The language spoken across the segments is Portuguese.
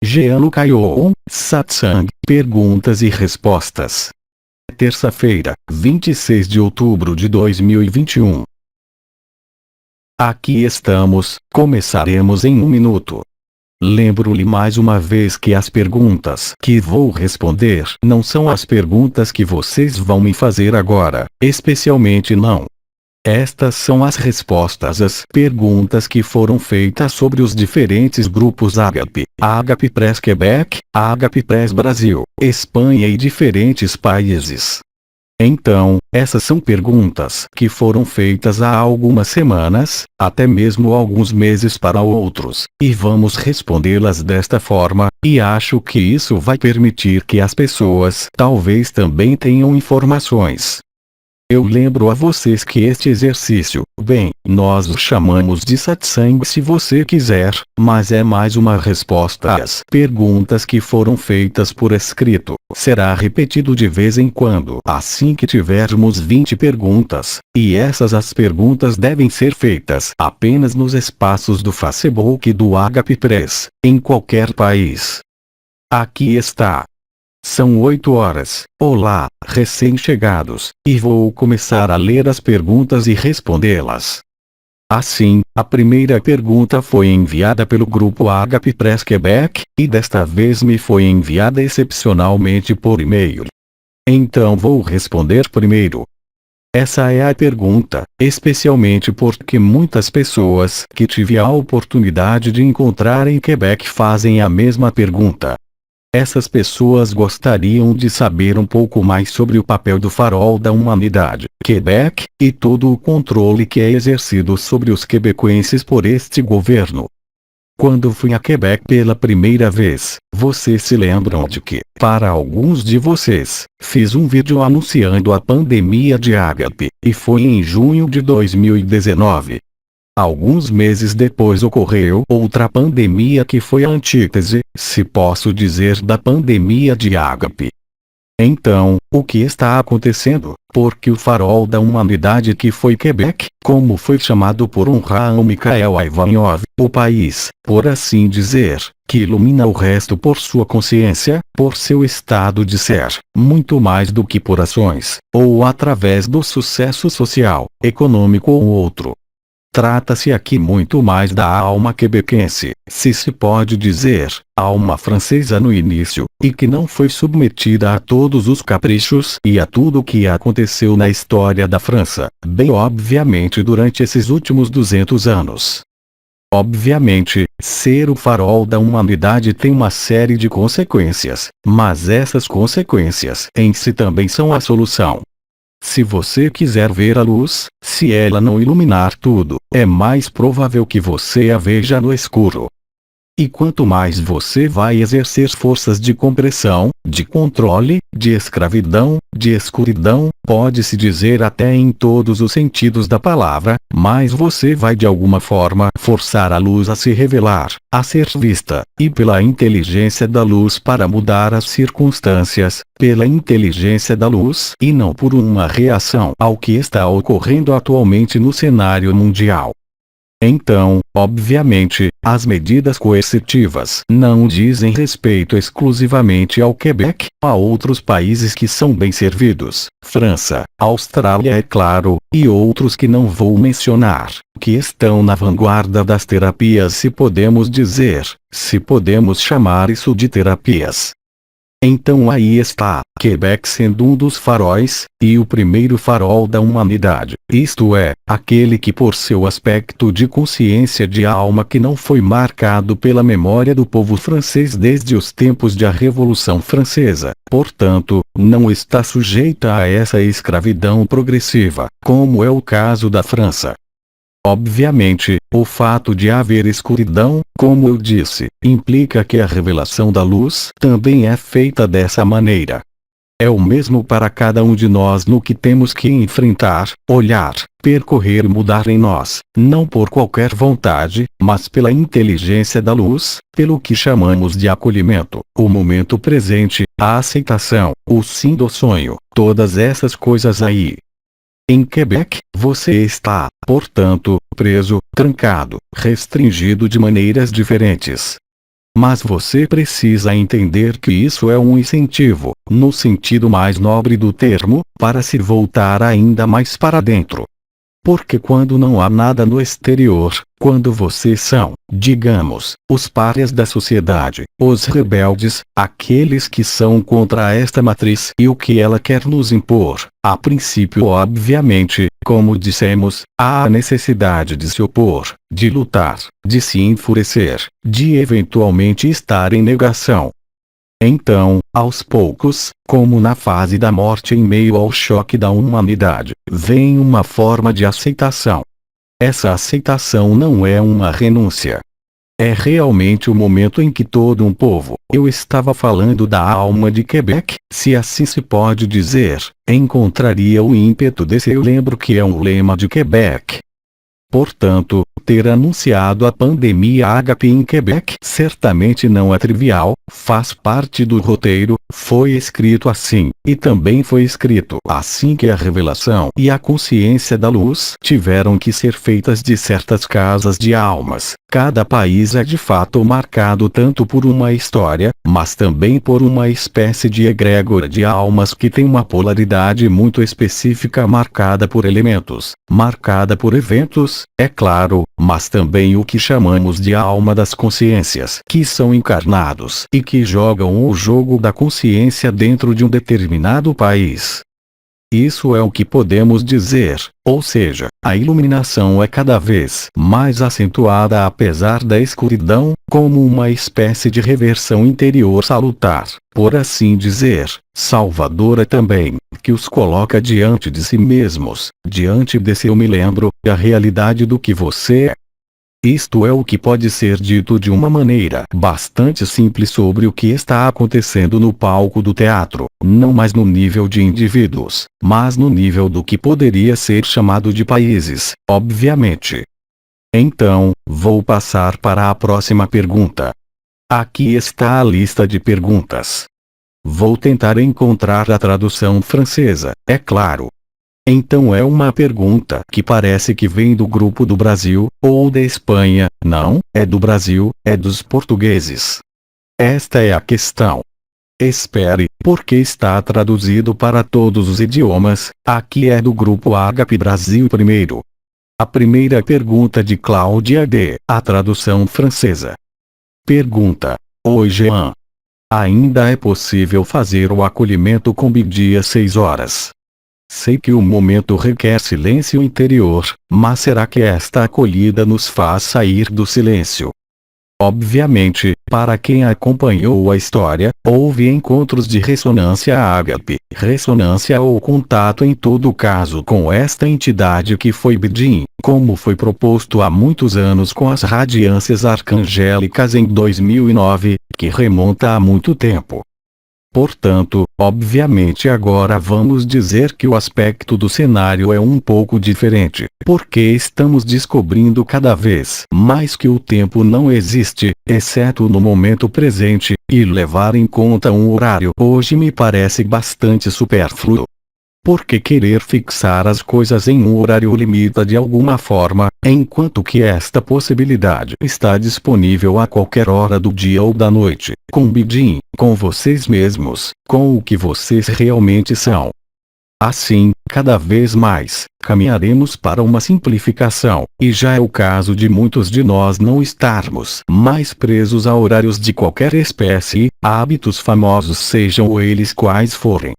Jean Caillon, Satsang, perguntas e respostas. Terça-feira, 26 de outubro de 2021. Aqui estamos, começaremos em 1 minuto. Lembro-lhe mais uma vez que as perguntas que vou responder não são as perguntas que vocês vão me fazer agora, especialmente não. Estas são as respostas às perguntas que foram feitas sobre os diferentes grupos Agape, Agape Press Quebec, Agape Press Brasil, Espanha e diferentes países. Então, essas são perguntas que foram feitas há algumas semanas, até mesmo alguns meses para outros, e vamos respondê-las desta forma, e acho que isso vai permitir que as pessoas talvez também tenham informações. Eu lembro a vocês que este exercício, bem, nós o chamamos de satsang se você quiser, mas é mais uma resposta às perguntas que foram feitas por escrito. Será repetido de vez em quando assim que tivermos 20 perguntas, e essas as perguntas devem ser feitas apenas nos espaços do Facebook do Agape Press, em qualquer país. Aqui está. São 8 horas. Olá, recém-chegados, e vou começar a ler as perguntas e respondê-las. Assim, a primeira pergunta foi enviada pelo grupo Agape Press Quebec, e desta vez me foi enviada excepcionalmente por e-mail. Então vou responder primeiro. Essa é a pergunta, especialmente porque muitas pessoas que tive a oportunidade de encontrar em Quebec fazem a mesma pergunta. Essas pessoas gostariam de saber um pouco mais sobre o papel do Farol da Humanidade, Quebec, e todo o controle que é exercido sobre os quebecoenses por este governo. Quando fui a Quebec pela primeira vez, vocês se lembram de que, para alguns de vocês, fiz um vídeo anunciando a pandemia de Agape, e foi em junho de 2019. Alguns meses depois ocorreu outra pandemia que foi a antítese, se posso dizer, da pandemia de Agape. Então, o que está acontecendo? Porque o Farol da Humanidade que foi Quebec, como foi chamado por honrar a Mikhail Ivanov, o país, por assim dizer, que ilumina o resto por sua consciência, por seu estado de ser, muito mais do que por ações, ou através do sucesso social, econômico ou outro. Trata-se aqui muito mais da alma quebequense, se pode dizer, alma francesa no início, e que não foi submetida a todos os caprichos e a tudo o que aconteceu na história da França, bem obviamente durante esses últimos 200 anos. Obviamente, ser o farol da humanidade tem uma série de consequências, mas essas consequências em si também são a solução. Se você quiser ver a luz, se ela não iluminar tudo, é mais provável que você a veja no escuro. E quanto mais você vai exercer forças de compressão, de controle, de escravidão, de escuridão, pode-se dizer até em todos os sentidos da palavra, mais você vai de alguma forma forçar a luz a se revelar, a ser vista, e pela inteligência da luz para mudar as circunstâncias, pela inteligência da luz e não por uma reação ao que está ocorrendo atualmente no cenário mundial. Então, obviamente, as medidas coercitivas não dizem respeito exclusivamente ao Quebec, a outros países que são bem servidos, França, Austrália é claro, e outros que não vou mencionar, que estão na vanguarda das terapias se podemos dizer, se podemos chamar isso de terapias. Então aí está, Quebec sendo um dos faróis, e o primeiro farol da humanidade, isto é, aquele que por seu aspecto de consciência de alma que não foi marcado pela memória do povo francês desde os tempos da Revolução Francesa, portanto, não está sujeita a essa escravidão progressiva, como é o caso da França. Obviamente, o fato de haver escuridão, como eu disse, implica que a revelação da luz também é feita dessa maneira. É o mesmo para cada um de nós no que temos que enfrentar, olhar, percorrer e mudar em nós, não por qualquer vontade, mas pela inteligência da luz, pelo que chamamos de acolhimento, o momento presente, a aceitação, o sim do sonho, todas essas coisas aí. Em Quebec, você está, portanto, preso, trancado, restringido de maneiras diferentes. Mas você precisa entender que isso é um incentivo, no sentido mais nobre do termo, para se voltar ainda mais para dentro. Porque quando não há nada no exterior, quando vocês são, digamos, os párias da sociedade, os rebeldes, aqueles que são contra esta matriz e o que ela quer nos impor, a princípio obviamente, como dissemos, há a necessidade de se opor, de lutar, de se enfurecer, de eventualmente estar em negação. Então, aos poucos, como na fase da morte em meio ao choque da humanidade, vem uma forma de aceitação. Essa aceitação não é uma renúncia. É realmente o momento em que todo um povo, eu estava falando da alma de Quebec, se assim se pode dizer, encontraria o ímpeto desse eu lembro que é um lema de Quebec. Portanto, ter anunciado a pandemia HP em Quebec certamente não é trivial, faz parte do roteiro, foi escrito assim, e também foi escrito assim que a revelação e a consciência da luz tiveram que ser feitas de certas casas de almas. Cada país é de fato marcado tanto por uma história, mas também por uma espécie de egrégora de almas que tem uma polaridade muito específica marcada por elementos, marcada por eventos, é claro, mas também o que chamamos de alma das consciências, que são encarnados e que jogam o jogo da consciência dentro de um determinado país. Isso é o que podemos dizer, ou seja, a iluminação é cada vez mais acentuada apesar da escuridão, como uma espécie de reversão interior salutar, por assim dizer, salvadora também, que os coloca diante de si mesmos, diante desse eu me lembro, a realidade do que você é. Isto é o que pode ser dito de uma maneira bastante simples sobre o que está acontecendo no palco do teatro, não mais no nível de indivíduos, mas no nível do que poderia ser chamado de países, obviamente. Então, vou passar para a próxima pergunta. Aqui está a lista de perguntas. Vou tentar encontrar a tradução francesa, é claro. Então é uma pergunta que parece que vem do grupo do Brasil, ou da Espanha, não, é do Brasil, é dos portugueses. Esta é a questão. Espere, porque está traduzido para todos os idiomas, aqui é do grupo HP Brasil primeiro. A primeira pergunta de Cláudia D., a tradução francesa. Pergunta: Oi Jean. Ainda é possível fazer o acolhimento com BD às 6 horas? Sei que o momento requer silêncio interior, mas será que esta acolhida nos faz sair do silêncio? Obviamente, para quem acompanhou a história, houve encontros de ressonância ágape, ressonância ou contato em todo caso com esta entidade que foi Bidin, como foi proposto há muitos anos com as radiâncias arcangélicas em 2009, que remonta a muito tempo. Portanto, obviamente agora vamos dizer que o aspecto do cenário é um pouco diferente, porque estamos descobrindo cada vez mais que o tempo não existe, exceto no momento presente, e levar em conta um horário hoje me parece bastante supérfluo. Porque querer fixar as coisas em um horário limita de alguma forma, enquanto que esta possibilidade está disponível a qualquer hora do dia ou da noite, com Bidin, com vocês mesmos, com o que vocês realmente são. Assim, cada vez mais, caminharemos para uma simplificação, e já é o caso de muitos de nós não estarmos mais presos a horários de qualquer espécie, hábitos famosos sejam eles quais forem.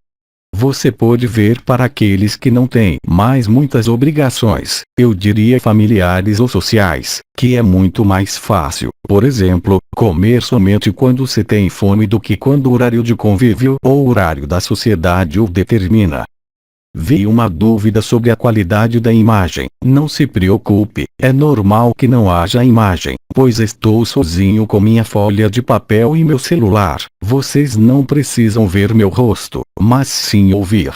Você pode ver para aqueles que não têm mais muitas obrigações, eu diria familiares ou sociais, que é muito mais fácil, por exemplo, comer somente quando se tem fome do que quando o horário de convívio ou horário da sociedade o determina. Vi uma dúvida sobre a qualidade da imagem. Não se preocupe, é normal que não haja imagem, pois estou sozinho com minha folha de papel e meu celular. Vocês não precisam ver meu rosto, mas sim ouvir.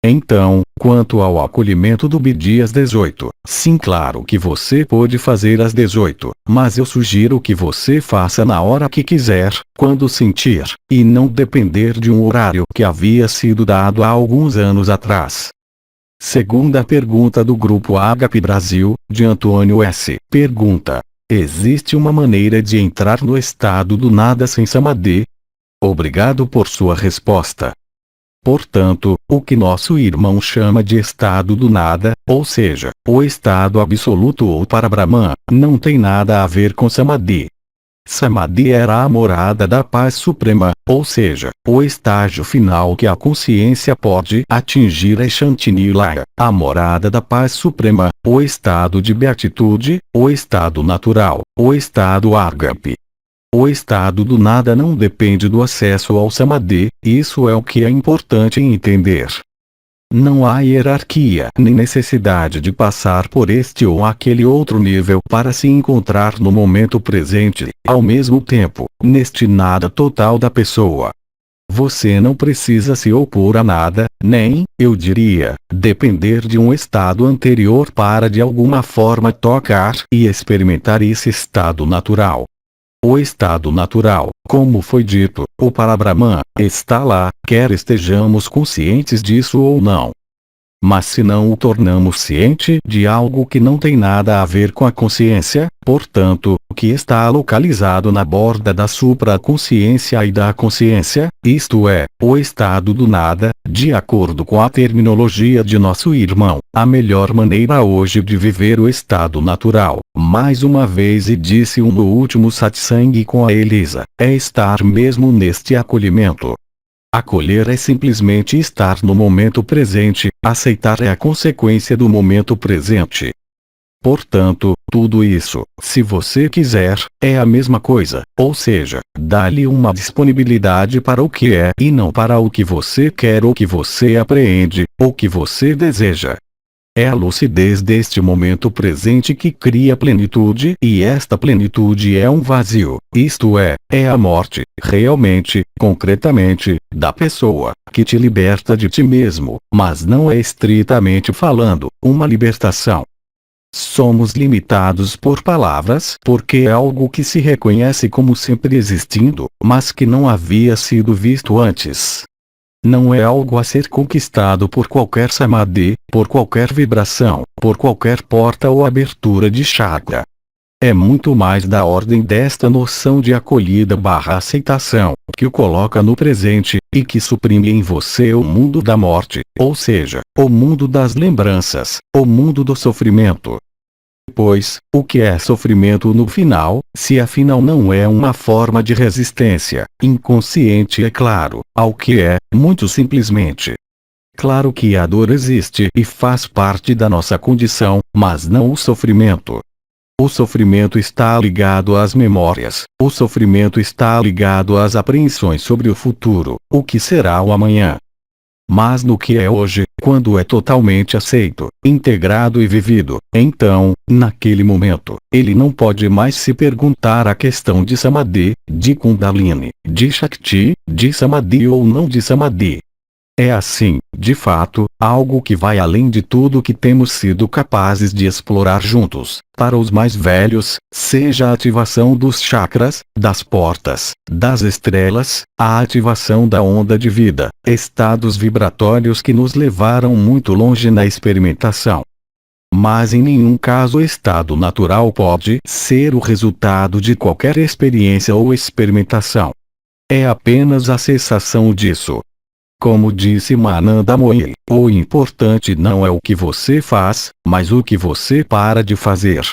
Então, quanto ao acolhimento do BD às 18, sim, claro que você pode fazer às 18, mas eu sugiro que você faça na hora que quiser, quando sentir, e não depender de um horário que havia sido dado há alguns anos atrás. Segunda pergunta do grupo HP Brasil, de Antônio S. Pergunta: Existe uma maneira de entrar no estado do nada sem samadhi? Obrigado por sua resposta. Portanto, o que nosso irmão chama de estado do nada, ou seja, o estado absoluto ou Parabrahman, não tem nada a ver com samadhi. Samadhi era a morada da paz suprema, ou seja, o estágio final que a consciência pode atingir é Shantinilaya, a morada da paz suprema, o estado de beatitude, o estado natural, o estado Argampi. O estado do nada não depende do acesso ao samadhi, isso é o que é importante entender. Não há hierarquia nem necessidade de passar por este ou aquele outro nível para se encontrar no momento presente, ao mesmo tempo, neste nada total da pessoa. Você não precisa se opor a nada, nem, eu diria, depender de um estado anterior para de alguma forma tocar e experimentar esse estado natural. O estado natural, como foi dito, o Parabrahman, está lá, quer estejamos conscientes disso ou não. Mas se não o tornamos ciente de algo que não tem nada a ver com a consciência, portanto, que está localizado na borda da supraconsciência e da consciência, isto é, o estado do nada, de acordo com a terminologia de nosso irmão, a melhor maneira hoje de viver o estado natural, mais uma vez e disse-o no último satsang com a Elisa, é estar mesmo neste acolhimento. Acolher é simplesmente estar no momento presente, aceitar é a consequência do momento presente. Portanto, tudo isso, se você quiser, é a mesma coisa, ou seja, dá-lhe uma disponibilidade para o que é e não para o que você quer ou que você apreende, ou que você deseja. É a lucidez deste momento presente que cria plenitude e esta plenitude é um vazio, isto é a morte, realmente, concretamente, da pessoa, que te liberta de ti mesmo, mas não é estritamente falando, uma libertação. Somos limitados por palavras porque é algo que se reconhece como sempre existindo, mas que não havia sido visto antes. Não é algo a ser conquistado por qualquer samadhi, por qualquer vibração, por qualquer porta ou abertura de chakra. É muito mais da ordem desta noção de acolhida/aceitação, que o coloca no presente, e que suprime em você o mundo da morte, ou seja, o mundo das lembranças, o mundo do sofrimento. Pois, o que é sofrimento no final, se afinal não é uma forma de resistência, inconsciente é claro, ao que é, muito simplesmente. Claro que a dor existe e faz parte da nossa condição, mas não o sofrimento. O sofrimento está ligado às memórias, o sofrimento está ligado às apreensões sobre o futuro, o que será o amanhã. Mas no que é hoje, quando é totalmente aceito, integrado e vivido, então, naquele momento, ele não pode mais se perguntar a questão de Samadhi, de Kundalini, de Shakti, de Samadhi ou não de Samadhi. É assim, de fato, algo que vai além de tudo que temos sido capazes de explorar juntos. Para os mais velhos, seja a ativação dos chakras, das portas, das estrelas, a ativação da onda de vida, estados vibratórios que nos levaram muito longe na experimentação. Mas em nenhum caso o estado natural pode ser o resultado de qualquer experiência ou experimentação. É apenas a cessação disso. Como disse Mananda Moy, o importante não é o que você faz, mas o que você para de fazer.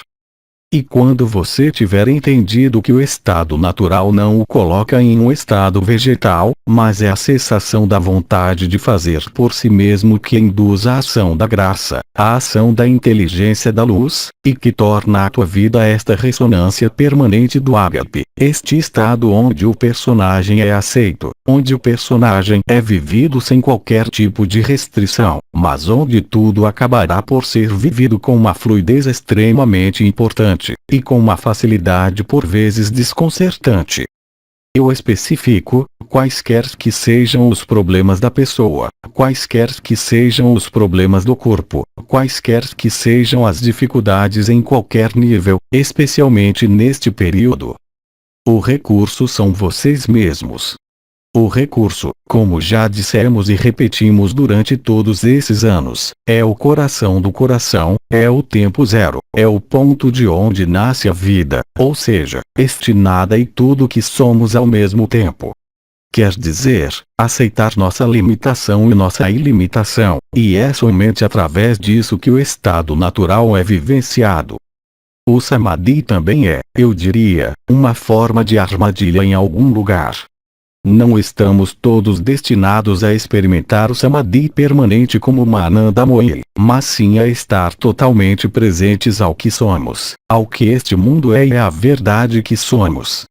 E quando você tiver entendido que o estado natural não o coloca em um estado vegetal, mas é a cessação da vontade de fazer por si mesmo que induz a ação da graça, a ação da inteligência da luz, e que torna a tua vida esta ressonância permanente do ágape, este estado onde o personagem é aceito, onde o personagem é vivido sem qualquer tipo de restrição, mas onde tudo acabará por ser vivido com uma fluidez extremamente importante, e com uma facilidade por vezes desconcertante. Eu especifico, quaisquer que sejam os problemas da pessoa, quaisquer que sejam os problemas do corpo, quaisquer que sejam as dificuldades em qualquer nível, especialmente neste período. O recurso são vocês mesmos. O recurso, como já dissemos e repetimos durante todos esses anos, é o coração do coração, é o tempo zero, é o ponto de onde nasce a vida, ou seja, este nada e tudo que somos ao mesmo tempo. Quer dizer, aceitar nossa limitação e nossa ilimitação, e é somente através disso que o estado natural é vivenciado. O samadhi também é, eu diria, uma forma de armadilha em algum lugar. Não estamos todos destinados a experimentar o samadhi permanente como uma Ananda Moyi, mas sim a estar totalmente presentes ao que somos, ao que este mundo é e à verdade que somos.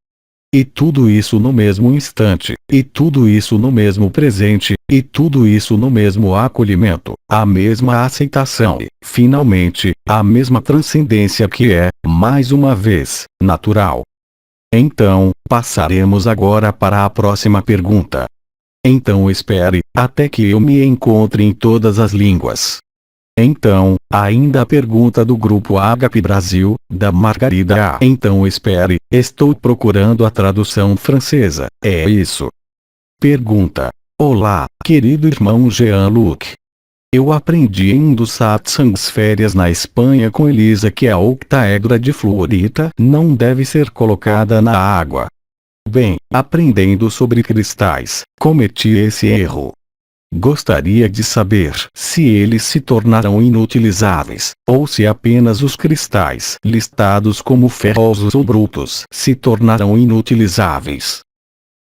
E tudo isso no mesmo instante, e tudo isso no mesmo presente, e tudo isso no mesmo acolhimento, a mesma aceitação e, finalmente, a mesma transcendência que é, mais uma vez, natural. Então, passaremos agora para a próxima pergunta. Então espere, até que eu me encontre em todas as línguas. Então, ainda a pergunta do grupo Ágape Brasil, da Margarida A. Então espere, estou procurando a tradução francesa, é isso? Pergunta. Olá, querido irmão Jean-Luc. Eu aprendi em um dos satsangs férias na Espanha com Elisa que a octaedra de fluorita não deve ser colocada na água. Bem, aprendendo sobre cristais, cometi esse erro. Gostaria de saber se eles se tornarão inutilizáveis, ou se apenas os cristais listados como ferrosos ou brutos se tornarão inutilizáveis.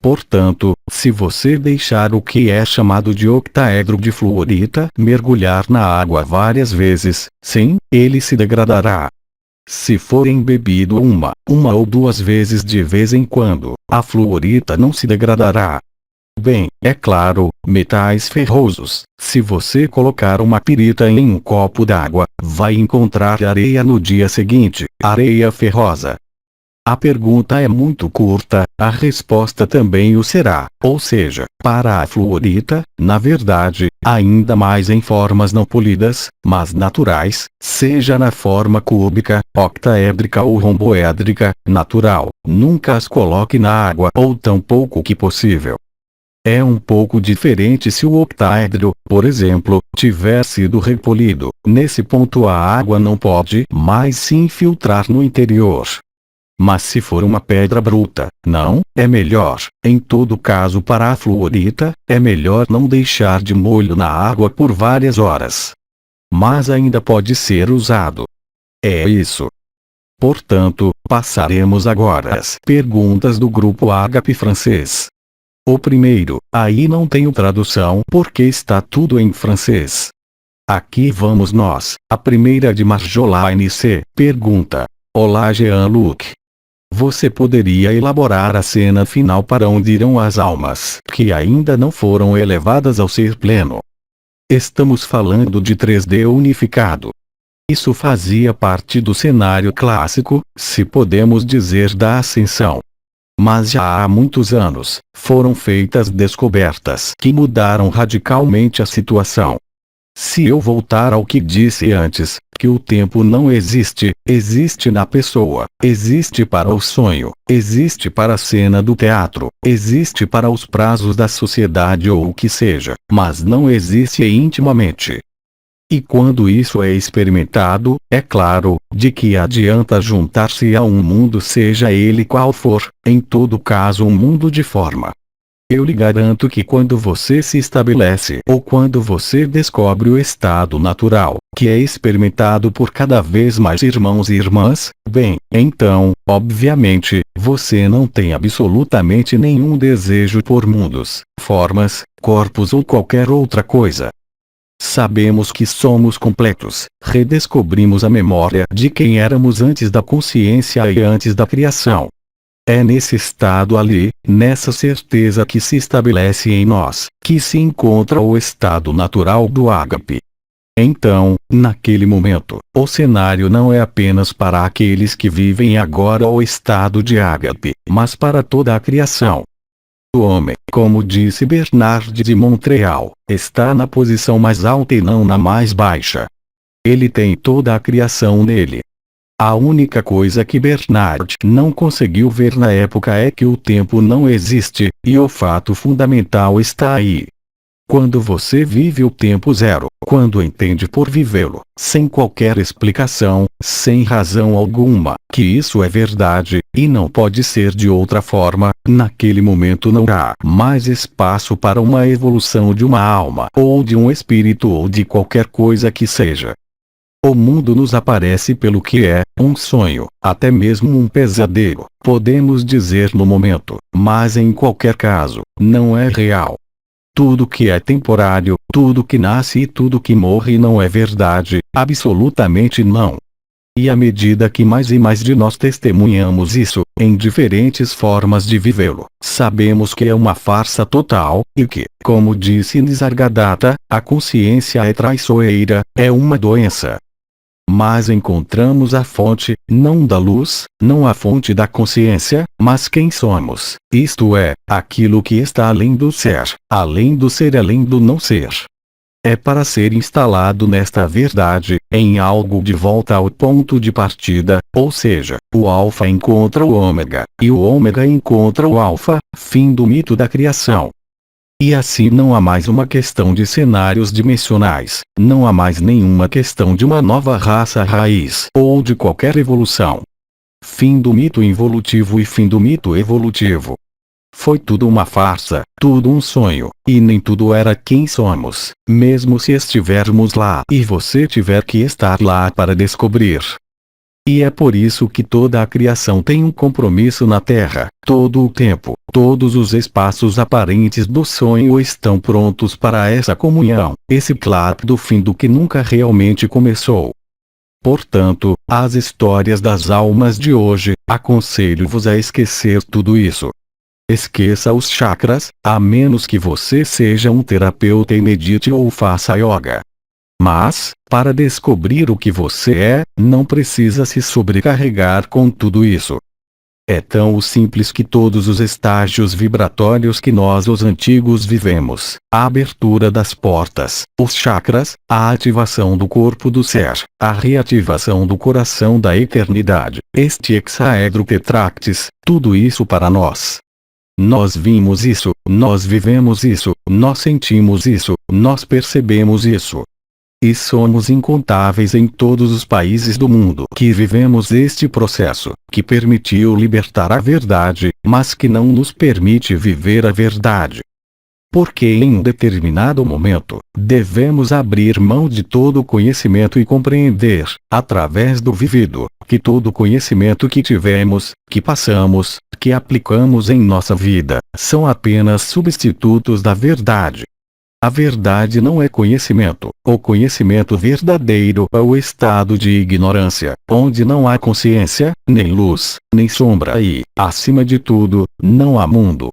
Portanto, se você deixar o que é chamado de octaedro de fluorita mergulhar na água várias vezes, sim, ele se degradará. Se for embebido uma ou duas vezes de vez em quando, a fluorita não se degradará. Bem, é claro, metais ferrosos, se você colocar uma pirita em um copo d'água, vai encontrar areia no dia seguinte, areia ferrosa. A pergunta é muito curta, a resposta também o será, ou seja, para a fluorita, na verdade, ainda mais em formas não polidas, mas naturais, seja na forma cúbica, octaédrica ou romboédrica, natural, nunca as coloque na água ou tão pouco que possível. É um pouco diferente se o octaedro, por exemplo, tiver sido repolido. Nesse ponto a água não pode mais se infiltrar no interior. Mas se for uma pedra bruta, não, é melhor. Em todo caso para a fluorita, é melhor não deixar de molho na água por várias horas. Mas ainda pode ser usado. É isso. Portanto, passaremos agora às perguntas do grupo Ágape francês. O primeiro, aí não tenho tradução porque está tudo em francês. Aqui vamos nós. A primeira de Marjolaine C. Pergunta. Olá Jean-Luc. Você poderia elaborar a cena final para onde irão as almas que ainda não foram elevadas ao ser pleno? Estamos falando de 3D unificado. Isso fazia parte do cenário clássico, se podemos dizer da ascensão. Mas já há muitos anos, foram feitas descobertas que mudaram radicalmente a situação. Se eu voltar ao que disse antes, que o tempo não existe, existe na pessoa, existe para o sonho, existe para a cena do teatro, existe para os prazos da sociedade ou o que seja, mas não existe intimamente. E quando isso é experimentado, é claro, de que adianta juntar-se a um mundo seja ele qual for, em todo caso um mundo de forma. Eu lhe garanto que quando você se estabelece ou quando você descobre o estado natural, que é experimentado por cada vez mais irmãos e irmãs, bem, então, obviamente, você não tem absolutamente nenhum desejo por mundos, formas, corpos ou qualquer outra coisa. Sabemos que somos completos, redescobrimos a memória de quem éramos antes da consciência e antes da criação. É nesse estado ali, nessa certeza que se estabelece em nós, que se encontra o estado natural do ágape. Então, naquele momento, o cenário não é apenas para aqueles que vivem agora o estado de ágape, mas para toda a criação. O homem, como disse Bernard de Montreal, está na posição mais alta e não na mais baixa. Ele tem toda a criação nele. A única coisa que Bernard não conseguiu ver na época é que o tempo não existe, e o fato fundamental está aí. Quando você vive o tempo zero, quando entende por vivê-lo, sem qualquer explicação, sem razão alguma, que isso é verdade, e não pode ser de outra forma, naquele momento não há mais espaço para uma evolução de uma alma, ou de um espírito ou de qualquer coisa que seja. O mundo nos aparece pelo que é, um sonho, até mesmo um pesadelo, podemos dizer no momento, mas em qualquer caso, não é real. Tudo que é temporário, tudo que nasce e tudo que morre não é verdade, absolutamente não. E à medida que mais e mais de nós testemunhamos isso, em diferentes formas de vivê-lo, sabemos que é uma farsa total, e que, como disse Nisargadatta, a consciência é traiçoeira, é uma doença. Mas encontramos a fonte, não da luz, não a fonte da consciência, mas quem somos, isto é, aquilo que está além do ser, além do não ser. É para ser instalado nesta verdade, em algo de volta ao ponto de partida, ou seja, o alfa encontra o ômega, e o ômega encontra o alfa, fim do mito da criação. E assim não há mais uma questão de cenários dimensionais, não há mais nenhuma questão de uma nova raça raiz ou de qualquer evolução. Fim do mito involutivo e fim do mito evolutivo. Foi tudo uma farsa, tudo um sonho, e nem tudo era quem somos, mesmo se estivermos lá e você tiver que estar lá para descobrir. E é por isso que toda a criação tem um compromisso na Terra, todo o tempo, todos os espaços aparentes do sonho estão prontos para essa comunhão, esse clap do fim do que nunca realmente começou. Portanto, as histórias das almas de hoje, aconselho-vos a esquecer tudo isso. Esqueça os chakras, a menos que você seja um terapeuta e medite ou faça yoga. Mas, para descobrir o que você é, não precisa se sobrecarregar com tudo isso. É tão simples que todos os estágios vibratórios que nós os antigos vivemos, a abertura das portas, os chakras, a ativação do corpo do ser, a reativação do coração da eternidade, este hexaedro tetractis, tudo isso para nós. Nós vimos isso, nós vivemos isso, nós sentimos isso, nós percebemos isso. E somos incontáveis em todos os países do mundo que vivemos este processo, que permitiu libertar a verdade, mas que não nos permite viver a verdade. Porque em um determinado momento, devemos abrir mão de todo o conhecimento e compreender, através do vivido, que todo o conhecimento que tivemos, que passamos, que aplicamos em nossa vida, são apenas substitutos da verdade. A verdade não é conhecimento. O conhecimento verdadeiro é o estado de ignorância, onde não há consciência, nem luz, nem sombra e, acima de tudo, não há mundo.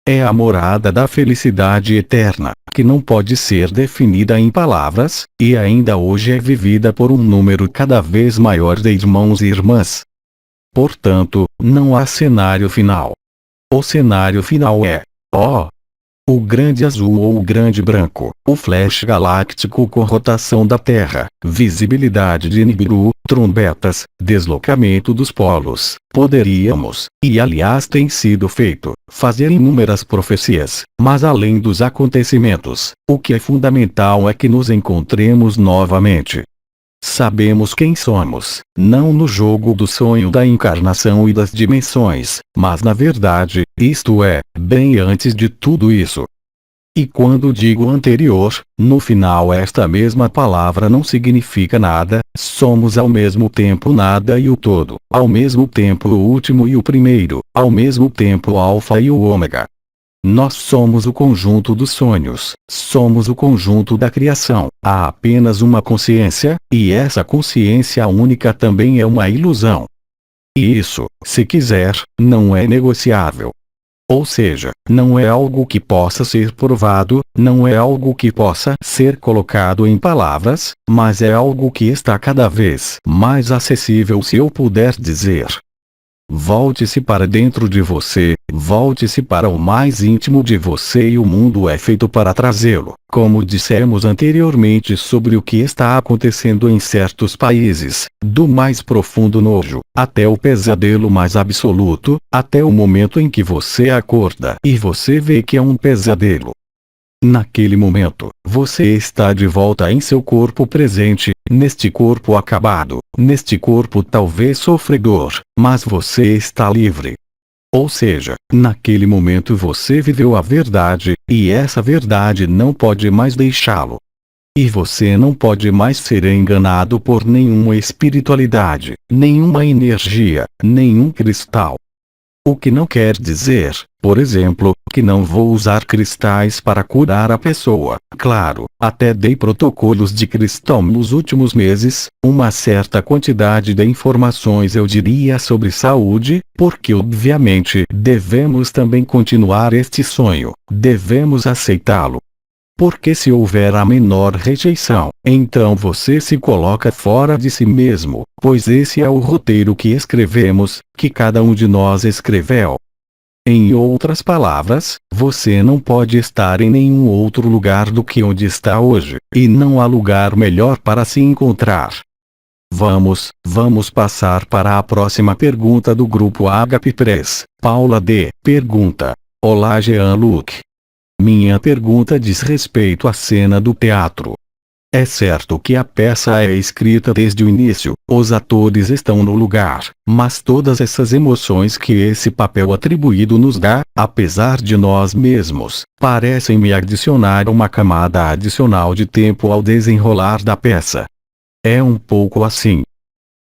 É a morada da felicidade eterna, que não pode ser definida em palavras, e ainda hoje é vivida por um número cada vez maior de irmãos e irmãs. Portanto, não há cenário final. O cenário final é, o grande azul ou o grande branco, o flash galáctico com rotação da Terra, visibilidade de Nibiru, trombetas, deslocamento dos polos. Poderíamos, e aliás tem sido feito, fazer inúmeras profecias, mas além dos acontecimentos, o que é fundamental é que nos encontremos novamente. Sabemos quem somos, não no jogo do sonho da encarnação e das dimensões, mas na verdade, isto é, bem antes de tudo isso. E quando digo anterior, no final esta mesma palavra não significa nada, somos ao mesmo tempo nada e o todo, ao mesmo tempo o último e o primeiro, ao mesmo tempo o alfa e o ômega. Nós somos o conjunto dos sonhos, somos o conjunto da criação, há apenas uma consciência, e essa consciência única também é uma ilusão. E isso, se quiser, não é negociável. Ou seja, não é algo que possa ser provado, não é algo que possa ser colocado em palavras, mas é algo que está cada vez mais acessível se eu puder dizer. Volte-se para dentro de você, volte-se para o mais íntimo de você e o mundo é feito para trazê-lo. Como dissemos anteriormente sobre o que está acontecendo em certos países, do mais profundo nojo, até o pesadelo mais absoluto, até o momento em que você acorda e você vê que é um pesadelo. Naquele momento, você está de volta em seu corpo presente, neste corpo acabado, neste corpo talvez sofredor, mas você está livre. Ou seja, naquele momento você viveu a verdade, e essa verdade não pode mais deixá-lo. E você não pode mais ser enganado por nenhuma espiritualidade, nenhuma energia, nenhum cristal. O que não quer dizer, por exemplo, que não vou usar cristais para curar a pessoa. Claro, até dei protocolos de cristal nos últimos meses, uma certa quantidade de informações eu diria sobre saúde, porque obviamente devemos também continuar este sonho, devemos aceitá-lo. Porque se houver a menor rejeição, então você se coloca fora de si mesmo, pois esse é o roteiro que escrevemos, que cada um de nós escreveu. Em outras palavras, você não pode estar em nenhum outro lugar do que onde está hoje, e não há lugar melhor para se encontrar. Vamos passar para a próxima pergunta do grupo HP Press. Paula D. pergunta: Olá Jean-Luc. Minha pergunta diz respeito à cena do teatro. É certo que a peça é escrita desde o início, os atores estão no lugar, mas todas essas emoções que esse papel atribuído nos dá, apesar de nós mesmos, parecem me adicionar uma camada adicional de tempo ao desenrolar da peça. É um pouco assim.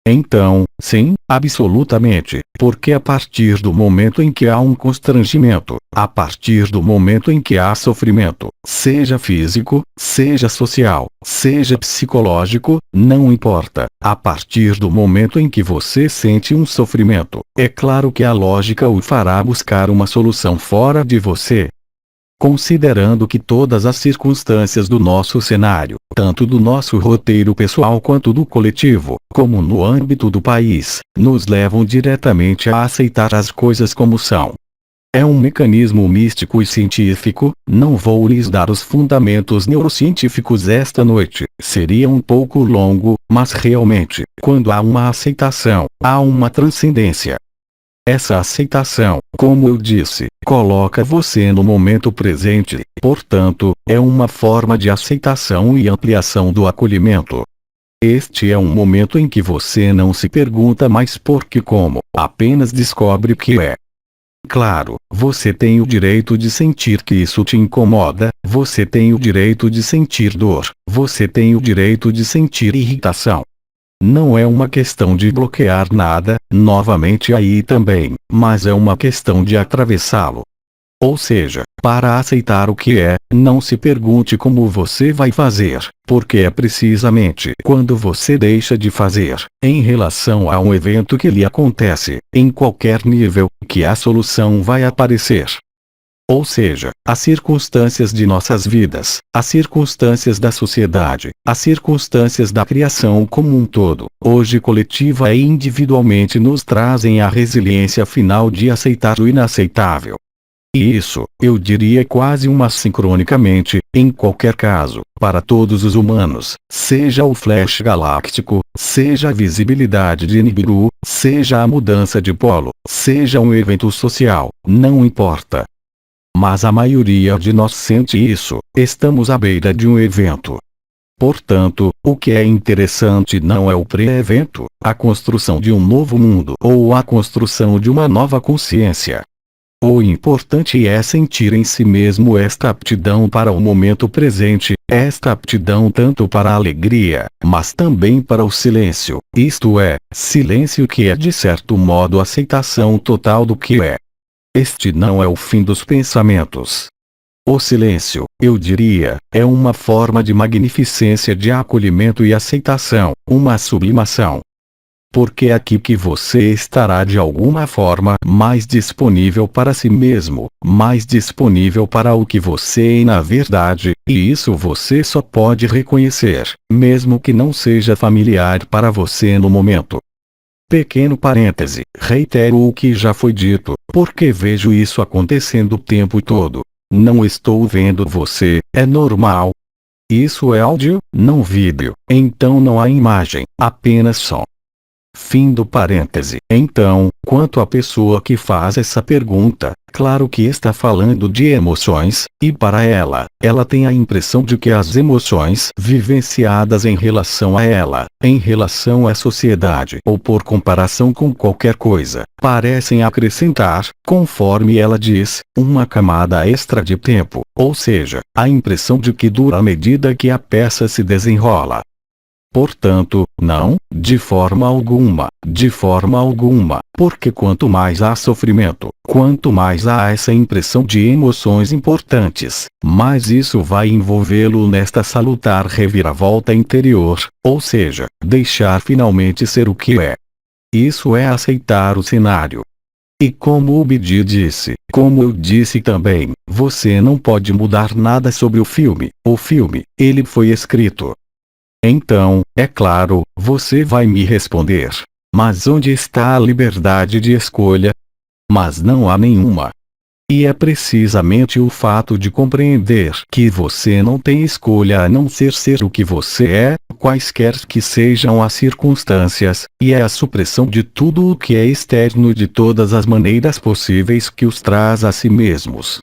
Então, sim, absolutamente, porque a partir do momento em que há um constrangimento, a partir do momento em que há sofrimento, seja físico, seja social, seja psicológico, não importa, a partir do momento em que você sente um sofrimento, é claro que a lógica o fará buscar uma solução fora de você. Considerando que todas as circunstâncias do nosso cenário, tanto do nosso roteiro pessoal quanto do coletivo, como no âmbito do país, nos levam diretamente a aceitar as coisas como são. É um mecanismo místico e científico, não vou lhes dar os fundamentos neurocientíficos esta noite, seria um pouco longo, mas realmente, quando há uma aceitação, há uma transcendência. Essa aceitação, como eu disse, coloca você no momento presente, portanto, é uma forma de aceitação e ampliação do acolhimento. Este é um momento em que você não se pergunta mais por que como, apenas descobre que é. Claro, você tem o direito de sentir que isso te incomoda, você tem o direito de sentir dor, você tem o direito de sentir irritação. Não é uma questão de bloquear nada, novamente aí também, mas é uma questão de atravessá-lo. Ou seja, para aceitar o que é, não se pergunte como você vai fazer, porque é precisamente quando você deixa de fazer, em relação a um evento que lhe acontece, em qualquer nível, que a solução vai aparecer. Ou seja, as circunstâncias de nossas vidas, as circunstâncias da sociedade, as circunstâncias da criação como um todo, hoje coletiva e individualmente nos trazem a resiliência final de aceitar o inaceitável. E isso, eu diria quase uma sincronicamente, em qualquer caso, para todos os humanos, seja o flash galáctico, seja a visibilidade de Nibiru, seja a mudança de polo, seja um evento social, não importa. Mas a maioria de nós sente isso, estamos à beira de um evento. Portanto, o que é interessante não é o pré-evento, a construção de um novo mundo ou a construção de uma nova consciência. O importante é sentir em si mesmo esta aptidão para o momento presente, esta aptidão tanto para a alegria, mas também para o silêncio, isto é, silêncio que é de certo modo aceitação total do que é. Este não é o fim dos pensamentos. O silêncio, eu diria, é uma forma de magnificência de acolhimento e aceitação, uma sublimação. Porque é aqui que você estará de alguma forma mais disponível para si mesmo, mais disponível para o que você é na verdade, e isso você só pode reconhecer, mesmo que não seja familiar para você no momento. Pequeno parêntese, reitero o que já foi dito, porque vejo isso acontecendo o tempo todo. Não estou vendo você, é normal. Isso é áudio, não vídeo, então não há imagem, apenas som. Fim do parêntese. Então, quanto à pessoa que faz essa pergunta, claro que está falando de emoções, e para ela tem a impressão de que as emoções vivenciadas em relação a ela, em relação à sociedade ou por comparação com qualquer coisa, parecem acrescentar, conforme ela diz, uma camada extra de tempo, ou seja, a impressão de que dura à medida que a peça se desenrola. Portanto, não, de forma alguma, porque quanto mais há sofrimento, quanto mais há essa impressão de emoções importantes, mais isso vai envolvê-lo nesta salutar reviravolta interior, ou seja, deixar finalmente ser o que é. Isso é aceitar o cenário. E como o Bidi disse, como eu disse também, você não pode mudar nada sobre o filme, ele foi escrito. Então, é claro, você vai me responder. Mas onde está a liberdade de escolha? Mas não há nenhuma. E é precisamente o fato de compreender que você não tem escolha a não ser o que você é, quaisquer que sejam as circunstâncias, e é a supressão de tudo o que é externo de todas as maneiras possíveis que os traz a si mesmos.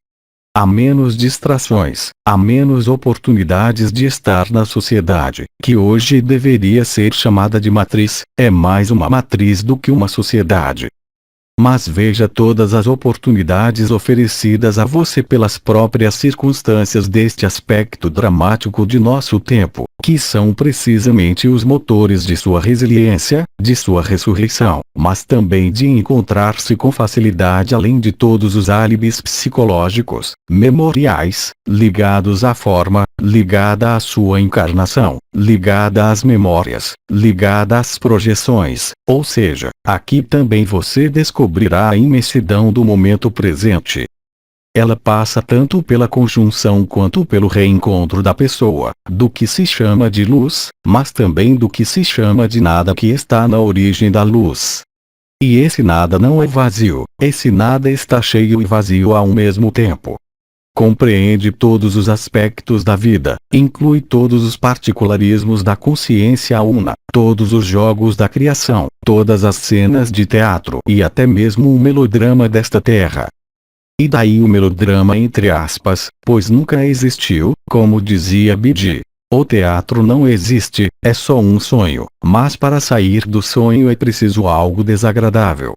Há menos distrações, há menos oportunidades de estar na sociedade, que hoje deveria ser chamada de matriz, é mais uma matriz do que uma sociedade. Mas veja todas as oportunidades oferecidas a você pelas próprias circunstâncias deste aspecto dramático de nosso tempo, que são precisamente os motores de sua resiliência, de sua ressurreição, mas também de encontrar-se com facilidade além de todos os álibis psicológicos, memoriais, ligados à forma, ligada à sua encarnação, ligada às memórias, ligada às projeções, ou seja, aqui também você descobrirá a imensidão do momento presente. Ela passa tanto pela conjunção quanto pelo reencontro da pessoa, do que se chama de luz, mas também do que se chama de nada que está na origem da luz. E esse nada não é vazio, esse nada está cheio e vazio ao mesmo tempo. Compreende todos os aspectos da vida, inclui todos os particularismos da consciência una, todos os jogos da criação, todas as cenas de teatro e até mesmo o melodrama desta terra. E daí o melodrama entre aspas, pois nunca existiu, como dizia Bidi. O teatro não existe, é só um sonho, mas para sair do sonho é preciso algo desagradável.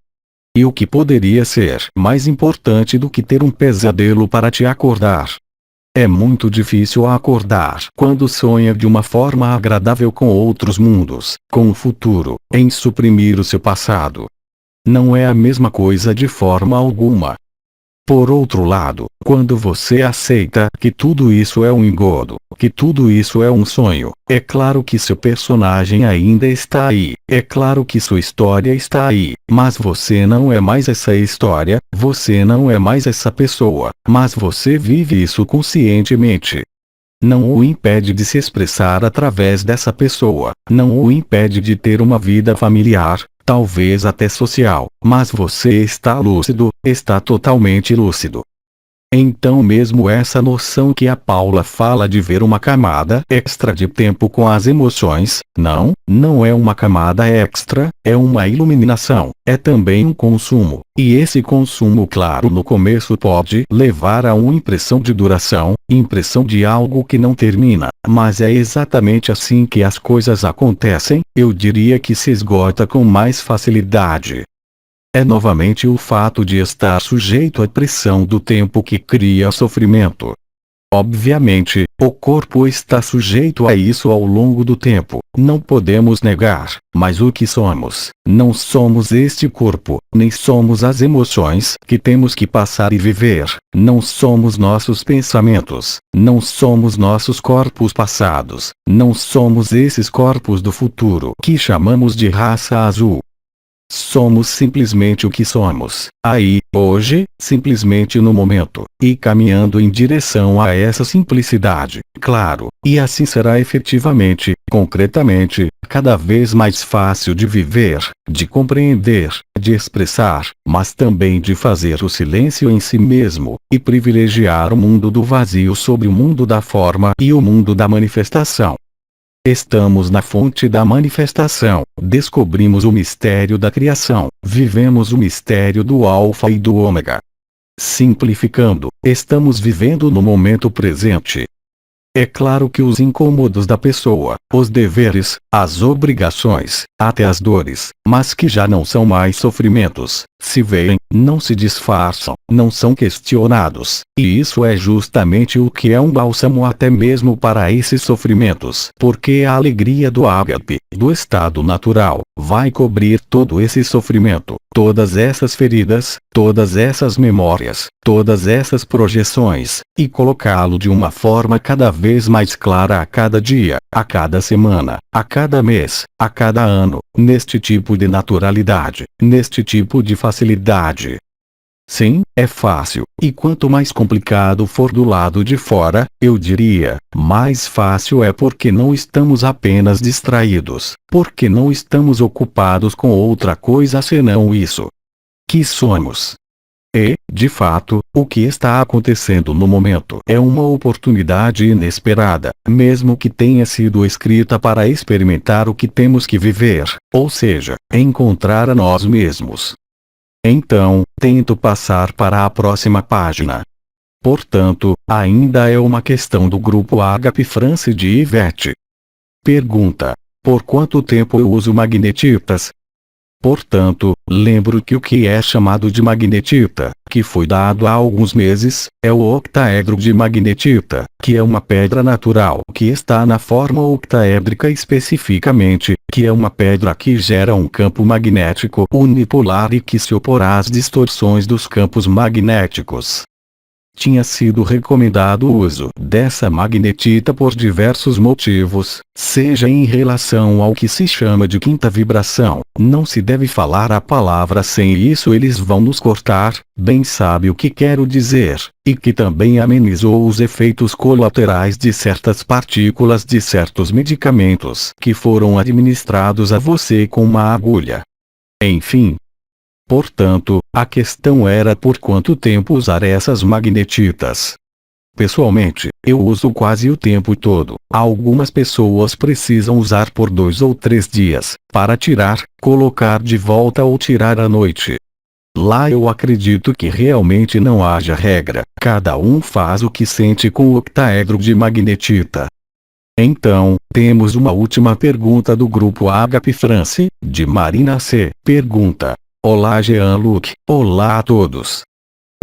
E o que poderia ser mais importante do que ter um pesadelo para te acordar? É muito difícil acordar quando sonha de uma forma agradável com outros mundos, com o futuro, em suprimir o seu passado. Não é a mesma coisa de forma alguma. Por outro lado, quando você aceita que tudo isso é um engodo, que tudo isso é um sonho, é claro que seu personagem ainda está aí, é claro que sua história está aí, mas você não é mais essa história, você não é mais essa pessoa, mas você vive isso conscientemente. Não o impede de se expressar através dessa pessoa, não o impede de ter uma vida familiar, talvez até social, mas você está lúcido, está totalmente lúcido. Então mesmo essa noção que a Paula fala de ver uma camada extra de tempo com as emoções, não é uma camada extra, é uma iluminação, é também um consumo, e esse consumo claro no começo pode levar a uma impressão de duração, impressão de algo que não termina, mas é exatamente assim que as coisas acontecem, eu diria que se esgota com mais facilidade. É novamente o fato de estar sujeito à pressão do tempo que cria sofrimento. Obviamente, o corpo está sujeito a isso ao longo do tempo, não podemos negar, mas o que somos? Não somos este corpo, nem somos as emoções que temos que passar e viver, não somos nossos pensamentos, não somos nossos corpos passados, não somos esses corpos do futuro que chamamos de raça azul. Somos simplesmente o que somos, aí, hoje, simplesmente no momento, e caminhando em direção a essa simplicidade, claro, e assim será efetivamente, concretamente, cada vez mais fácil de viver, de compreender, de expressar, mas também de fazer o silêncio em si mesmo, e privilegiar o mundo do vazio sobre o mundo da forma e o mundo da manifestação. Estamos na fonte da manifestação, descobrimos o mistério da criação, vivemos o mistério do Alfa e do Ômega. Simplificando, estamos vivendo no momento presente. É claro que os incômodos da pessoa, os deveres, as obrigações, até as dores, mas que já não são mais sofrimentos, se veem, não se disfarçam, não são questionados, e isso é justamente o que é um bálsamo até mesmo para esses sofrimentos, porque a alegria do ágape, do estado natural, vai cobrir todo esse sofrimento, todas essas feridas, todas essas memórias, todas essas projeções, e colocá-lo de uma forma cada vez mais clara a cada dia, a cada semana, a cada mês, a cada ano, neste tipo de naturalidade, neste tipo de facilidade. Sim, é fácil, e quanto mais complicado for do lado de fora, eu diria, mais fácil é porque não estamos apenas distraídos, porque não estamos ocupados com outra coisa senão isso que somos. E, de fato, o que está acontecendo no momento é uma oportunidade inesperada, mesmo que tenha sido escrita para experimentar o que temos que viver, ou seja, encontrar a nós mesmos. Então, tento passar para a próxima página. Portanto, ainda é uma questão do grupo Agape France de Ivete. Pergunta: por quanto tempo eu uso magnetitas? Portanto, lembro que o que é chamado de magnetita, que foi dado há alguns meses, é o octaedro de magnetita, que é uma pedra natural que está na forma octaédrica especificamente, que é uma pedra que gera um campo magnético unipolar e que se oporá às distorções dos campos magnéticos. Tinha sido recomendado o uso dessa magnetita por diversos motivos, seja em relação ao que se chama de quinta vibração, não se deve falar a palavra sem isso eles vão nos cortar, bem sabe o que quero dizer, e que também amenizou os efeitos colaterais de certas partículas de certos medicamentos que foram administrados a você com uma agulha. Enfim. Portanto, a questão era por quanto tempo usar essas magnetitas. Pessoalmente, eu uso quase o tempo todo. Algumas pessoas precisam usar por 2 ou 3 dias, para tirar, colocar de volta ou tirar à noite. Lá eu acredito que realmente não haja regra, cada um faz o que sente com o octaedro de magnetita. Então, temos uma última pergunta do grupo Agape France, de Marina C. Pergunta: olá Jean-Luc, olá a todos.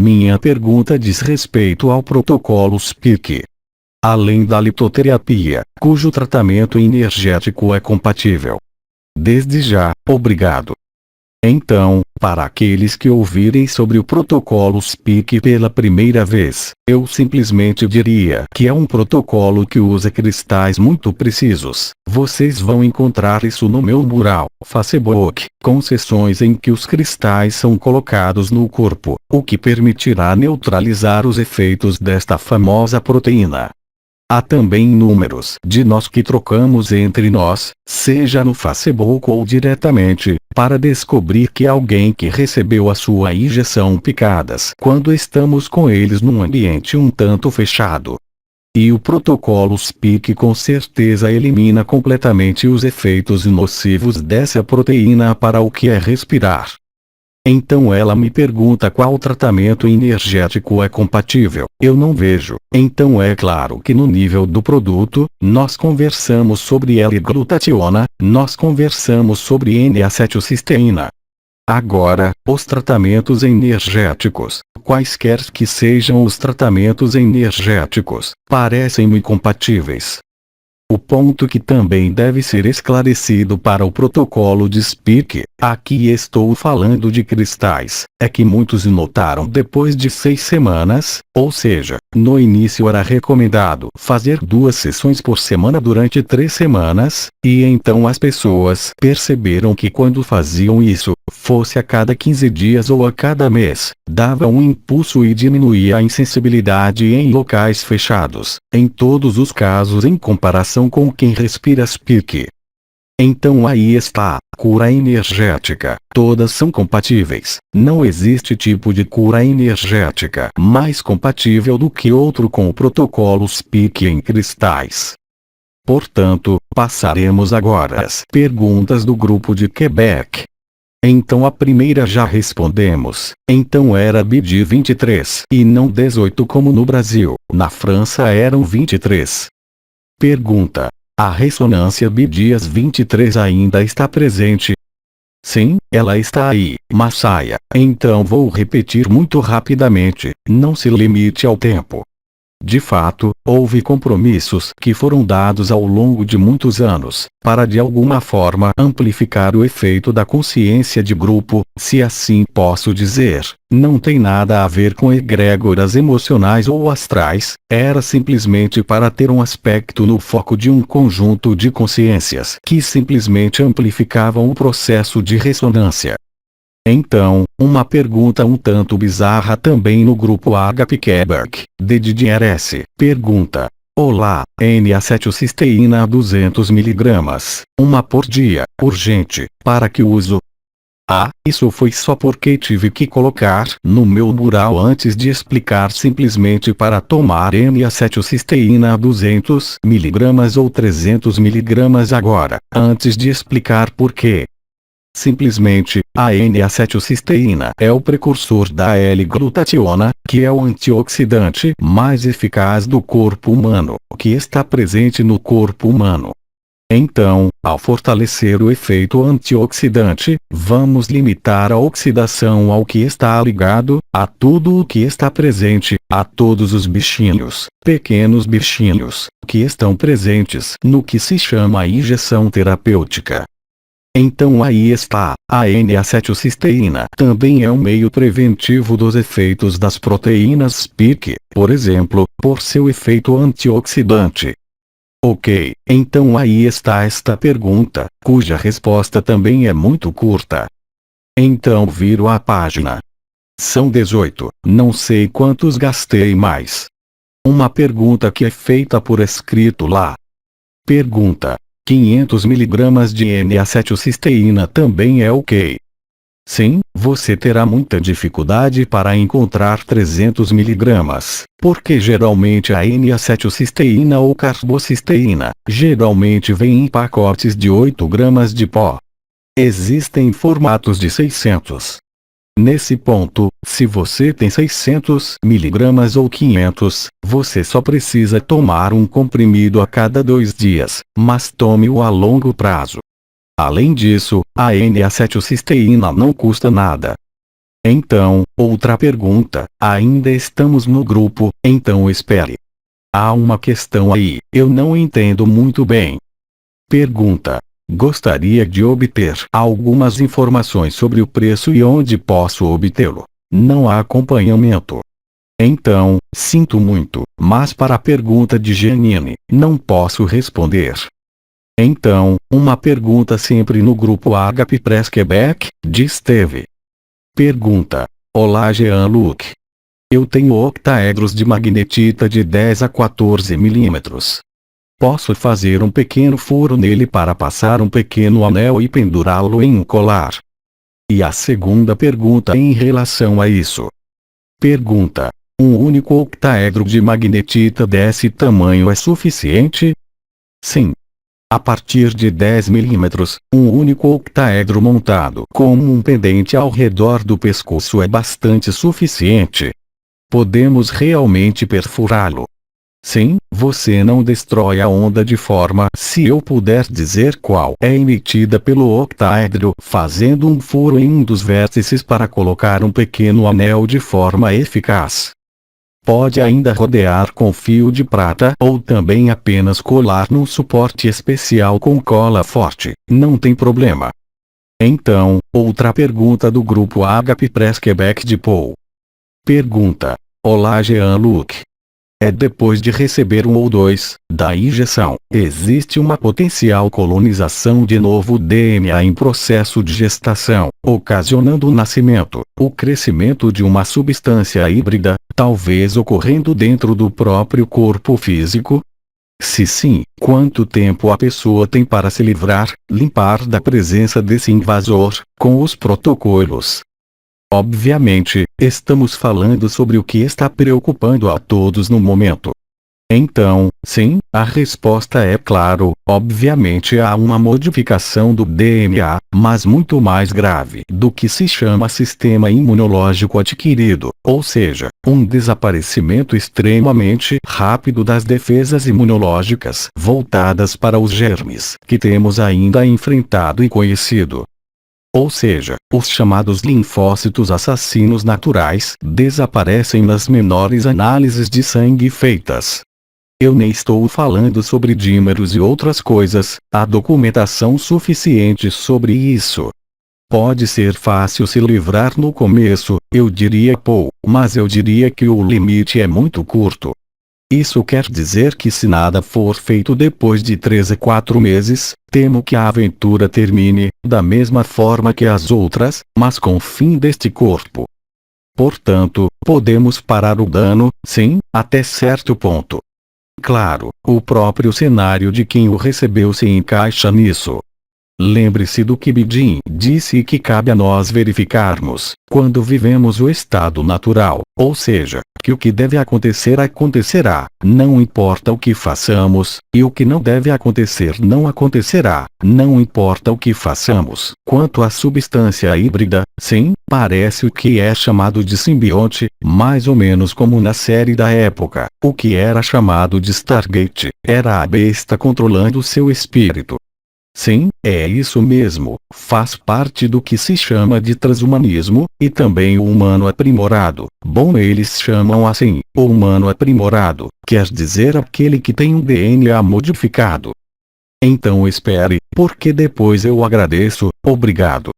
Minha pergunta diz respeito ao protocolo SPIC. Além da litoterapia, cujo tratamento energético é compatível. Desde já, obrigado. Então, para aqueles que ouvirem sobre o protocolo SPIC pela primeira vez, eu simplesmente diria que é um protocolo que usa cristais muito precisos. Vocês vão encontrar isso no meu mural, Facebook, com sessões em que os cristais são colocados no corpo, o que permitirá neutralizar os efeitos desta famosa proteína. Há também números de nós que trocamos entre nós, seja no Facebook ou diretamente, para descobrir que alguém que recebeu a sua injeção picadas quando estamos com eles num ambiente um tanto fechado. E o protocolo SPIC com certeza elimina completamente os efeitos nocivos dessa proteína para o que é respirar. Então ela me pergunta qual tratamento energético é compatível. Eu não vejo. Então é claro que no nível do produto, nós conversamos sobre L-glutationa, nós conversamos sobre N-acetilcisteína. Agora, os tratamentos energéticos, quaisquer que sejam os tratamentos energéticos, parecem-me compatíveis. O ponto que também deve ser esclarecido para o protocolo de SPIC, aqui estou falando de cristais, é que muitos notaram depois de 6 semanas, ou seja, no início era recomendado fazer 2 sessões por semana durante 3 semanas, e então as pessoas perceberam que quando faziam isso, fosse a cada 15 dias ou a cada mês, dava um impulso e diminuía a insensibilidade em locais fechados, em todos os casos em comparação com quem respira SPIC. Então aí está, cura energética. Todas são compatíveis. Não existe tipo de cura energética mais compatível do que outro com o protocolo Speak em cristais. Portanto, passaremos agora às perguntas do grupo de Quebec. Então a primeira já respondemos. Então era BD 23 e não 18 como no Brasil. Na França eram 23. Pergunta: a ressonância BDs 23 ainda está presente? Sim, ela está aí, Massaia. Então vou repetir muito rapidamente, não se limite ao tempo. De fato, houve compromissos que foram dados ao longo de muitos anos, para de alguma forma amplificar o efeito da consciência de grupo, se assim posso dizer. Não tem nada a ver com egrégoras emocionais ou astrais, era simplesmente para ter um aspecto no foco de um conjunto de consciências que simplesmente amplificavam o processo de ressonância. Então, uma pergunta um tanto bizarra também no grupo HP Quebec, de Didier S. Pergunta: olá, N-acetilcisteína 200 mg, uma por dia, urgente, para que uso? Ah, isso foi só porque tive que colocar no meu mural antes de explicar simplesmente para tomar N-acetilcisteína 200 mg ou 300 mg agora, antes de explicar por quê. Simplesmente, a N-acetilcisteína é o precursor da L-glutationa, que é o antioxidante mais eficaz do corpo humano, que está presente no corpo humano. Então, ao fortalecer o efeito antioxidante, vamos limitar a oxidação ao que está ligado, a tudo o que está presente, a todos os bichinhos, pequenos bichinhos, que estão presentes no que se chama injeção terapêutica. Então aí está, a N-acetilcisteína também é um meio preventivo dos efeitos das proteínas SPIC, por exemplo, por seu efeito antioxidante. Ok, então aí está esta pergunta, cuja resposta também é muito curta. Então viro a página. São 18, não sei quantos gastei mais. Uma pergunta que é feita por escrito lá. Pergunta: 500 mg de N-acetilcisteína também é ok? Sim, você terá muita dificuldade para encontrar 300 mg, porque geralmente a N-acetilcisteína ou carbocisteína, geralmente vem em pacotes de 8 gramas de pó. Existem formatos de 600. Nesse ponto, se você tem 600 mg ou 500, você só precisa tomar um comprimido a cada 2 dias, mas tome-o a longo prazo. Além disso, a N-acetilcisteína não custa nada. Então, outra pergunta: ainda estamos no grupo, então espere. Há uma questão aí, eu não entendo muito bem. Pergunta: gostaria de obter algumas informações sobre o preço e onde posso obtê-lo. Não há acompanhamento. Então, sinto muito, mas para a pergunta de Janine, não posso responder. Então, uma pergunta sempre no grupo HP Press Quebec, de Steve. Pergunta: olá Jean-Luc. Eu tenho octaedros de magnetita de 10 a 14 milímetros. Posso fazer um pequeno furo nele para passar um pequeno anel e pendurá-lo em um colar? E a segunda pergunta em relação a isso. Pergunta: um único octaedro de magnetita desse tamanho é suficiente? Sim. A partir de 10 milímetros, um único octaedro montado como um pendente ao redor do pescoço é bastante suficiente. Podemos realmente perfurá-lo. Sim, você não destrói a onda de forma, se eu puder dizer qual é emitida pelo octaedro, fazendo um furo em um dos vértices para colocar um pequeno anel de forma eficaz. Pode ainda rodear com fio de prata ou também apenas colar num suporte especial com cola forte, não tem problema. Então, outra pergunta do grupo HP Press Quebec de Paul. Pergunta: olá Jean-Luc. Depois de receber um ou dois, da injeção, existe uma potencial colonização de novo DNA em processo de gestação, ocasionando o nascimento, o crescimento de uma substância híbrida, talvez ocorrendo dentro do próprio corpo físico? Se sim, quanto tempo a pessoa tem para se livrar, limpar da presença desse invasor, com os protocolos? Obviamente, estamos falando sobre o que está preocupando a todos no momento. Então, sim, a resposta é claro, obviamente há uma modificação do DNA, mas muito mais grave do que se chama sistema imunológico adquirido, ou seja, um desaparecimento extremamente rápido das defesas imunológicas voltadas para os germes que temos ainda enfrentado e conhecido. Ou seja, os chamados linfócitos assassinos naturais desaparecem nas menores análises de sangue feitas. Eu nem estou falando sobre dímeros e outras coisas, há documentação suficiente sobre isso. Pode ser fácil se livrar no começo, eu diria mas eu diria que o limite é muito curto. Isso quer dizer que se nada for feito depois de 3 a 4 meses, temo que a aventura termine, da mesma forma que as outras, mas com o fim deste corpo. Portanto, podemos parar o dano, sim, até certo ponto. Claro, o próprio cenário de quem o recebeu se encaixa nisso. Lembre-se do que Bidin disse e que cabe a nós verificarmos, quando vivemos o estado natural, ou seja, que o que deve acontecer acontecerá, não importa o que façamos, e o que não deve acontecer não acontecerá, não importa o que façamos. Quanto à substância híbrida, sim, parece o que é chamado de simbionte, mais ou menos como na série da época, o que era chamado de Stargate, era a besta controlando seu espírito. Sim, é isso mesmo, faz parte do que se chama de transhumanismo, e também o humano aprimorado. Bom, eles chamam assim, o humano aprimorado, quer dizer aquele que tem um DNA modificado. Então espere, porque depois eu agradeço, obrigado.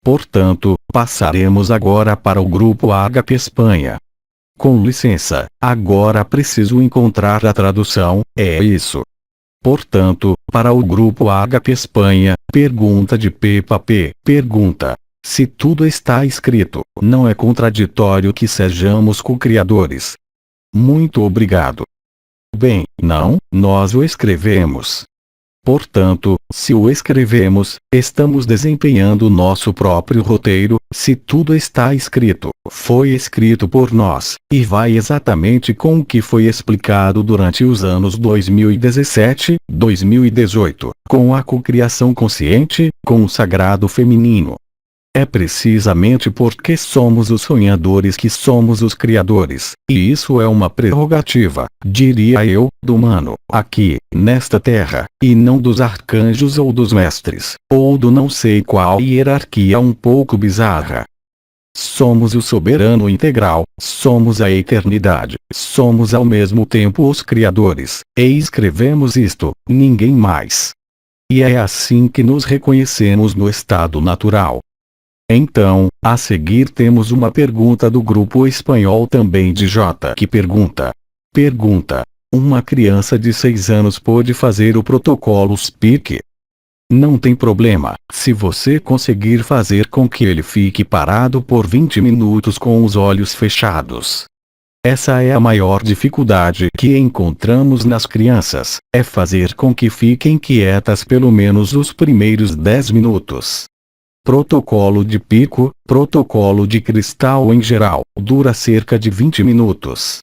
Portanto, passaremos agora para o grupo HP Espanha. Com licença, agora preciso encontrar a tradução, é isso. Portanto, para o grupo HP Espanha, pergunta de Peppa P. Pergunta: se tudo está escrito, não é contraditório que sejamos co-criadores? Muito obrigado. Bem, não, nós o escrevemos. Portanto, se o escrevemos, estamos desempenhando nosso próprio roteiro. Se tudo está escrito, foi escrito por nós, e vai exatamente com o que foi explicado durante os anos 2017, 2018, com a cocriação consciente, com o sagrado feminino. É precisamente porque somos os sonhadores que somos os criadores, e isso é uma prerrogativa, diria eu, do humano, aqui, nesta terra, e não dos arcanjos ou dos mestres, ou do não sei qual hierarquia um pouco bizarra. Somos o soberano integral, somos a eternidade, somos ao mesmo tempo os criadores, e escrevemos isto, ninguém mais. E é assim que nos reconhecemos no estado natural. Então, a seguir temos uma pergunta do grupo espanhol também de J que pergunta. Uma criança de 6 anos pode fazer o protocolo SPIC? Não tem problema, se você conseguir fazer com que ele fique parado por 20 minutos com os olhos fechados. Essa é a maior dificuldade que encontramos nas crianças, é fazer com que fiquem quietas pelo menos os primeiros 10 minutos. Protocolo de pico, protocolo de cristal em geral, dura cerca de 20 minutos.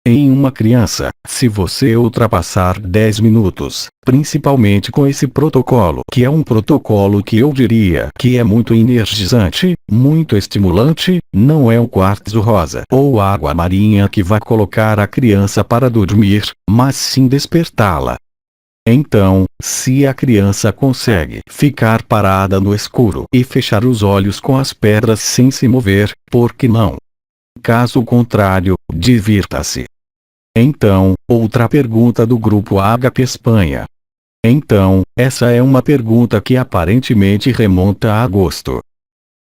Em uma criança, se você ultrapassar 10 minutos, principalmente com esse protocolo, que é um protocolo que eu diria que é muito energizante, muito estimulante, não é o quartzo rosa ou água marinha que vai colocar a criança para dormir, mas sim despertá-la. Então, se a criança consegue ficar parada no escuro e fechar os olhos com as pedras sem se mover, por que não? Caso contrário, divirta-se. Então, outra pergunta do grupo HP Espanha. Então, essa é uma pergunta que aparentemente remonta a agosto.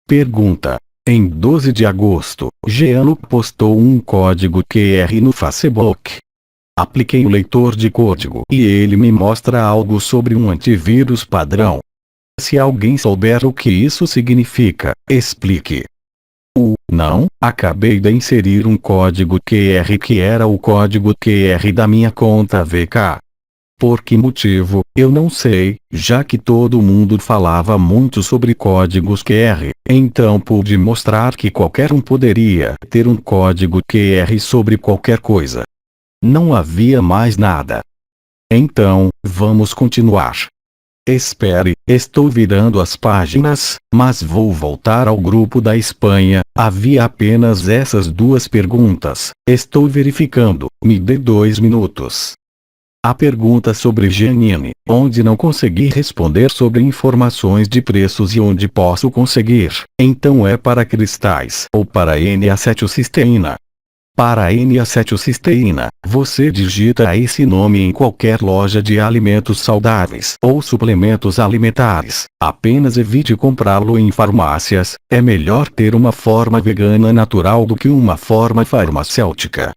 Pergunta: em 12 de agosto, Jean-Luc postou um código QR no Facebook. Apliquei o leitor de código e ele me mostra algo sobre um antivírus padrão. Se alguém souber o que isso significa, explique. Não, acabei de inserir um código QR que era o código QR da minha conta VK. Por que motivo, eu não sei, já que todo mundo falava muito sobre códigos QR, então pude mostrar que qualquer um poderia ter um código QR sobre qualquer coisa. Não havia mais nada. Então, vamos continuar. Espere, estou virando as páginas, mas vou voltar ao grupo da Espanha. Havia apenas essas duas perguntas. Estou verificando, me dê 2 minutos. A pergunta sobre Giannini, onde não consegui responder sobre informações de preços e onde posso conseguir, então é para cristais ou para N-acetilcisteína. Para N-acetilcisteína, você digita esse nome em qualquer loja de alimentos saudáveis ou suplementos alimentares. Apenas evite comprá-lo em farmácias, é melhor ter uma forma vegana natural do que uma forma farmacêutica.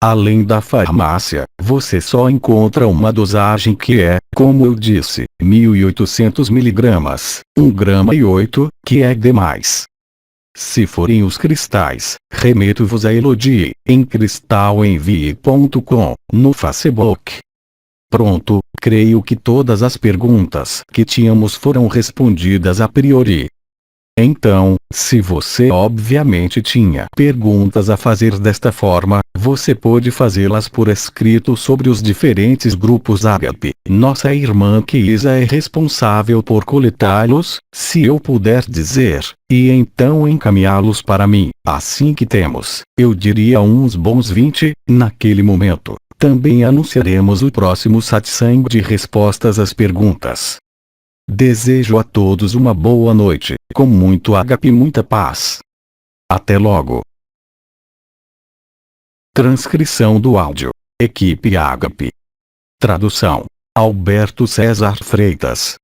Além da farmácia, você só encontra uma dosagem que é, como eu disse, 1.800 mg, 1 grama e 8, que é demais. Se forem os cristais, remeto-vos a Elodie, em cristalenvie.com, no Facebook. Pronto, creio que todas as perguntas que tínhamos foram respondidas a priori. Então, se você obviamente tinha perguntas a fazer desta forma, você pode fazê-las por escrito sobre os diferentes grupos Agape. Nossa irmã Keisa é responsável por coletá-los, se eu puder dizer, e então encaminhá-los para mim. Assim que temos, eu diria uns bons 20, naquele momento, também anunciaremos o próximo satsang de respostas às perguntas. Desejo a todos uma boa noite, com muito Agape e muita paz. Até logo. Transcrição do áudio. Equipe Agape. Tradução: Alberto César Freitas.